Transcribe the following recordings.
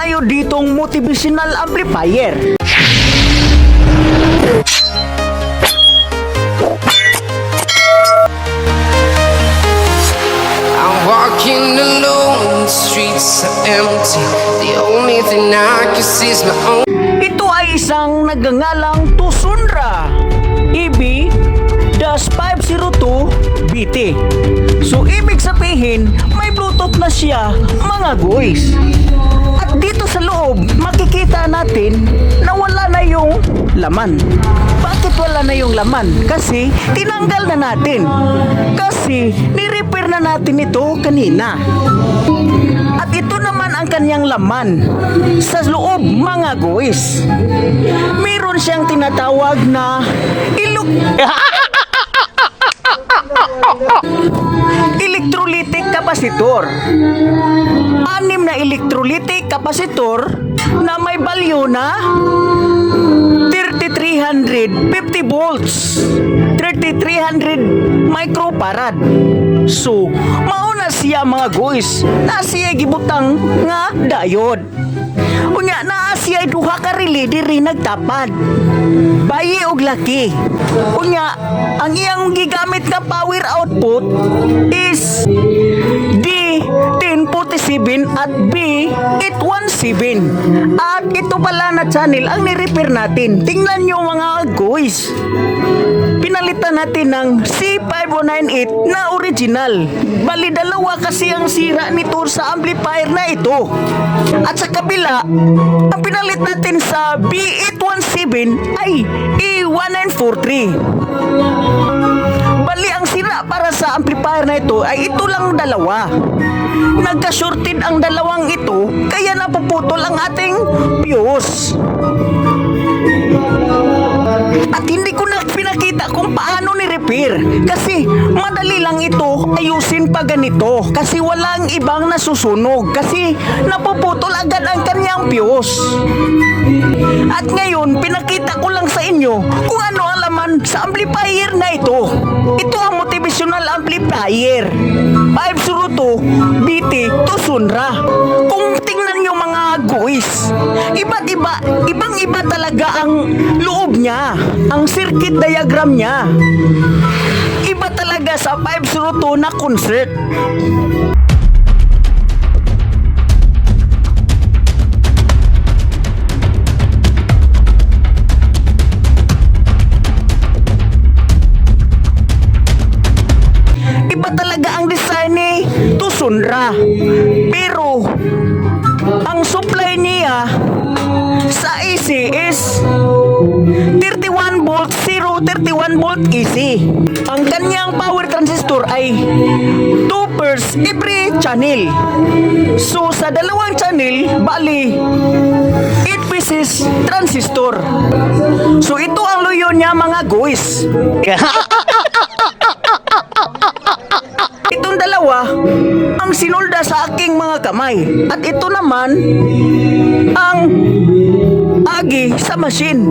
tayo ditong motivational amplifier. I'm walking alone, the streets are empty. The only thing I can see is my own. Ito ay isang nagngangalang Tucson-Ra EB-502BT. So ibig sabihin, may Bluetooth na siya mga guys. At dito sa loob, makikita natin na wala na yung laman. Bakit wala na yung laman? Kasi tinanggal na natin. Kasi ni-repair na natin ito kanina. At ito naman ang kanyang laman sa loob mga guys. Meron siyang tinatawag na electrolytic capacitor. 6 na electrolytic capacitor na may value na 3350 volts, 3300 microfarad. So, mauna siya mga guys, na siya gibutang nga diode. Unya na siya duha ka relay diri nagtapad. Bayi og laki. Unya ang iyang gigamit nga power output is D1047 at B817. At ito pala na channel ang ni-repair natin. Tingnan nyo mga guys. Pinalitan natin ng C5098 na original. Bali dalawa kasi ang sira nito sa amplifier na ito. At sa kabila, ang pinalit natin sa B817 ay E1943. Bali ang sira para sa amplifier na ito ay ito lang dalawa. Nagka-shorted ang dalawang ito, kaya napuputol ang ating fuse. At hindi ko na pinakita kung paano ni-repair kasi madali lang ito ayusin pa ganito kasi walang ibang nasusunog kasi napuputol agad ang kanyang fuse. At ngayon pinakita ko lang sa inyo kung ano ang laman sa amplifier na ito. Ito ang motivational amplifier 502 BT Tucson-Ra. Kung tingnan nyo mga guys, ibang iba talaga ang loob niya, ang circuit diagram niya. Iba talaga sa 502 na concert. Iba talaga ang design ni Tucson-Ra. Pero ang supply niya sa AC is 31 volt 0, 31 volt AC. Ang kanyang power transistor ay 2 pairs every channel. So sa dalawang channel, bali 8 pieces transistor. So ito ang luyo niya mga guys. Itong dalawa ang sinulda sa aking mga kamay. At ito naman ang agi sa machine.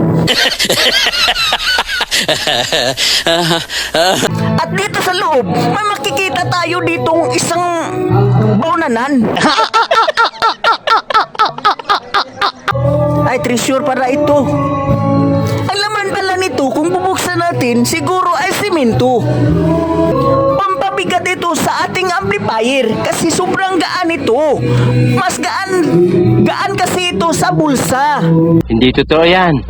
At dito sa loob, may makikita tayo ditong isang baunanan. Ay, treasure para ito. Ang laman pala nito, kung bubuksan natin, siguro ay simento. Pampabigat ito sa ating amplifier kasi sobrang gaan ito. Mas gaan kasi ito sa bulsa. Hindi totoo yan.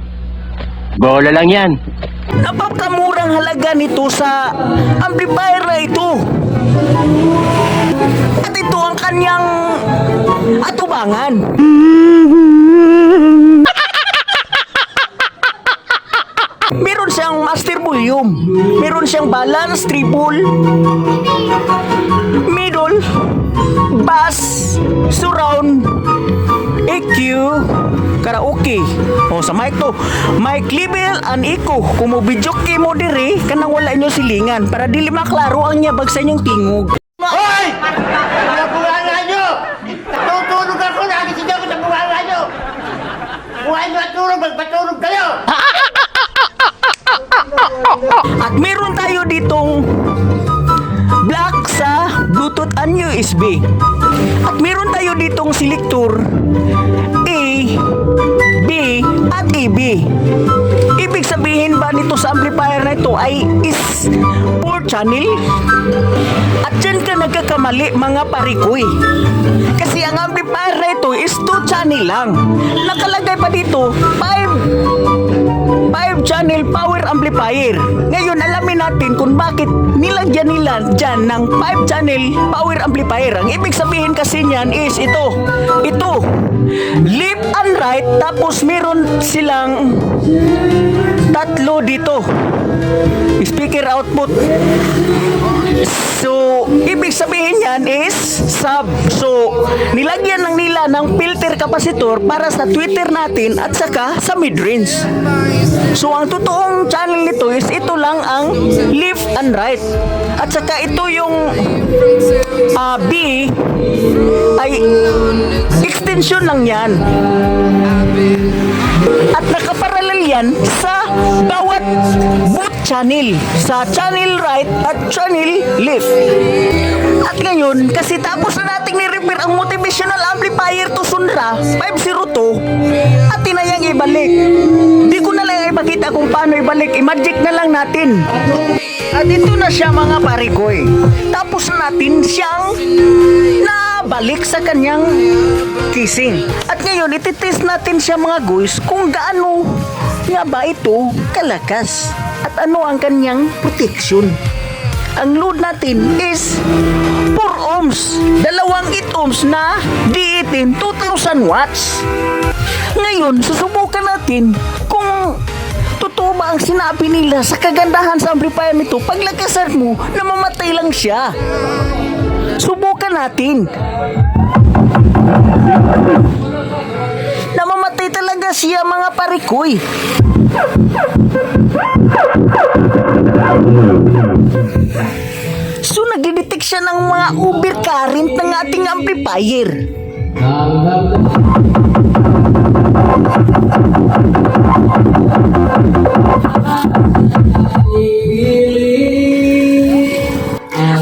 Bola lang yan. Napakamurang halaga nito sa amplifier na ito. At ito ang kanyang atubangan. Meron siyang master volume, meron siyang balance, triple, middle, bass, surround, EQ, karaoke. O sa mic to, mic level and echo. Kung mo video mo diri, kanang wala inyo silingan para dili maklaro ang nyabag sa inyong tingog. Hoy! Mga bunga nyo! Natutulog ako, nagising ako sa bunga nyo! Buhay nyo at tulog, magpatulog kayo! At meron tayo ditong black sa Bluetooth and USB. At meron tayo ditong selector A, B, at AB. Ibig sabihin ba nito sa amplifier na ito ay is 4 channel? At dyan ka nagkakamali mga parikoy. Kasi ang amplifier na ito is 2 channel lang. Nakalagay pa dito 5 channel power amplifier. Ngayon alamin natin kung bakit nilagyan nila dyan ng 5 channel power amplifier. Ang ibig sabihin kasi niyan is ito left and right, tapos meron silang tatlo dito speaker output. So ibig sabihin yan is sub. So nilagyan lang nila ng filter capacitor para sa tweeter natin at saka sa mid-range. So ang totoong channel nito is ito lang ang left and right. At saka ito yung B ay extension lang yan. At nakaparallel yan sa bawat both channel. Sa channel right at channel left. At ngayon, kasi tapos na nating ni-repair ang motivational amplifier to Sonra 502 at tinayang ibalik. Di ko na lang ipakita kung paano ibalik. I-magic na lang natin. At ito na siya mga parikoy. Tapos natin siyang nabalik sa kanyang casing. At ngayon, ititest natin siya mga guys kung gaano nga ba ito kalakas. At ano ang kanyang protection. Ang load natin is 4 ohms. 8 ohms na D18 2,000 watts. Ngayon, susubukan natin kung totoo ba ang sinabi nila sa kagandahan sa amplifier nito. Paglakasan mo, namamatay lang siya. Subukan natin. Namamatay talaga siya mga parikoy. So nagdidetect siya ng mga overcurrent ng ating amplifier.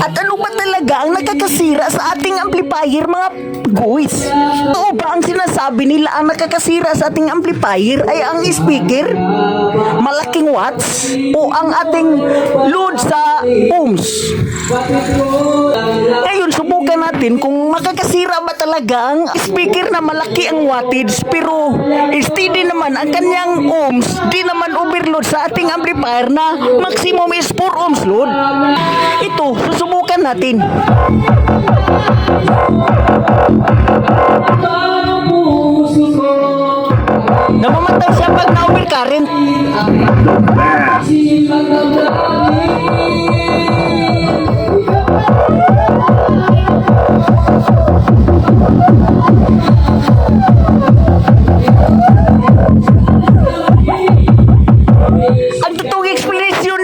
At ano ba talaga ang nakakasira sa ating amplifier mga guys? Oo ba ang sinasabi nila ang nakakasira sa ating amplifier ay ang speaker? Malaking watts? O ang ating load sa ohms? Ngayon, subukan natin kung makakasira ba talaga ang speaker na malaki ang wattage pero steady naman ang kanyang ohms, di naman overload sa ating amplifier na maximum is 4 ohms load. Ito, susubukan natin. Namamatay siya pag na-overcurrent. Ang totoong explanation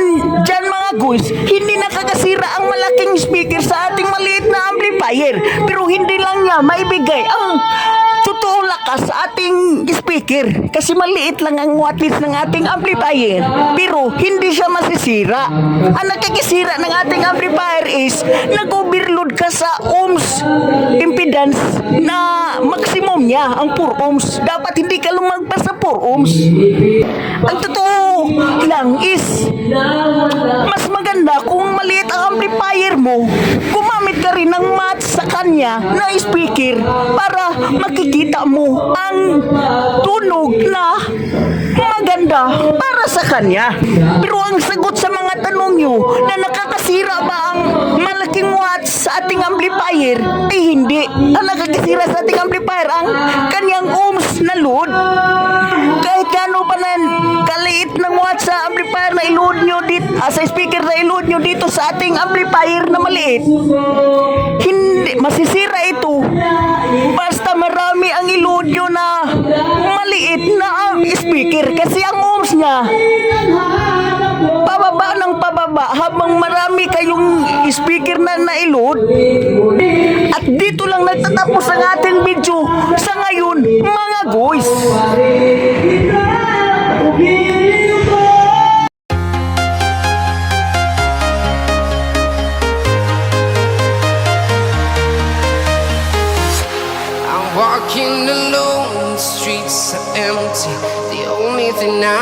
dyan mga guys, hindi nakakasira ang malaking speaker sa ating maliit na amplifier. Pero hindi lang niya maibigay ang totoong lakas sa ating speaker. Kasi maliit lang ang wattage ng ating amplifier. Pero hindi siya masisira. Ang nakakisira ng ating amplifier is nag-overload ka sa ohms impedance na maximum niya, ang 4 ohms. Dapat hindi ka lumagpas sa 4 ohms. Ang totoo lang is mas maganda kung maliit ang amplifier mo, gumamit ka rin ng match sa kanya na speaker para makikita mo ang tunog na maganda para sa kanya. Pero ang sagot sa mga tanong nyo na nakakasira ba ang malaking watts sa ating amplifier ay hindi. Ang nakakasira sa ating amplifier ang kanyang ohms na load. Kahit kano pa na kaliit ng watts sa amplifier na i-load nyo dito, sa speaker na i-load nyo dito sa ating amplifier na maliit, hindi masisira ito basta marami ang i-load nyo na maliit na speaker. Kasi ang ohms niya pababa ng pababa habang marami kayong speaker na na-load. At dito lang nagtatapos ang ating video sa ngayon mga guys. I'm alone, the streets are empty. The only thing I